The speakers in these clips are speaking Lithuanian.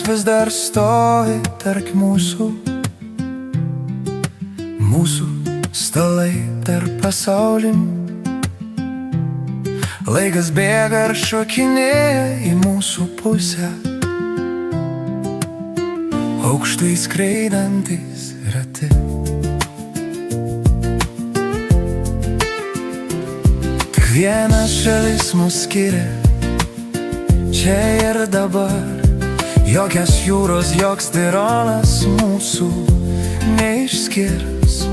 vis dar stovi tarp mūsų. Mūsų stalai tarp pasaulin. Laikas bėga ir šokinėja į mūsų pusę. Aukštai skraidantis rati. Tik viena šalis mus skiria, čia ir dabar. Jokios jūros, joks tironas mūsų neišskirs,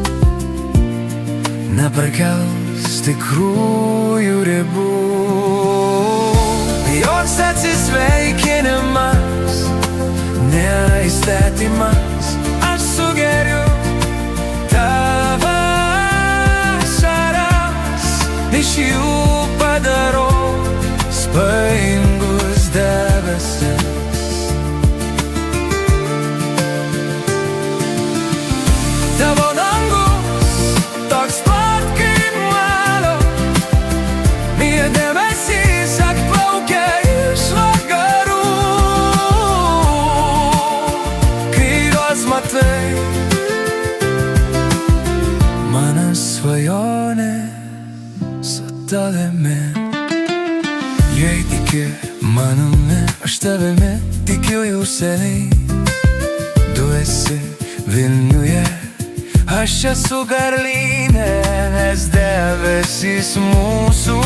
neperkels tikrųjų ribų. Joks atsisveikinimas nėra įstatymas. Aš sugeriu tavo ašaras, iš jų padarau spalvingus debesis. Tavo dangus toks pat kaip mano, ir debesys atplaukia iš vakarų. Kai juos matai, mano svajonė su tavimi. Jei tiki manimi, aš tavimi tikiu jau seniai. Tu esi Vilniuje, aš esu Berlyne, nes debesys mūsų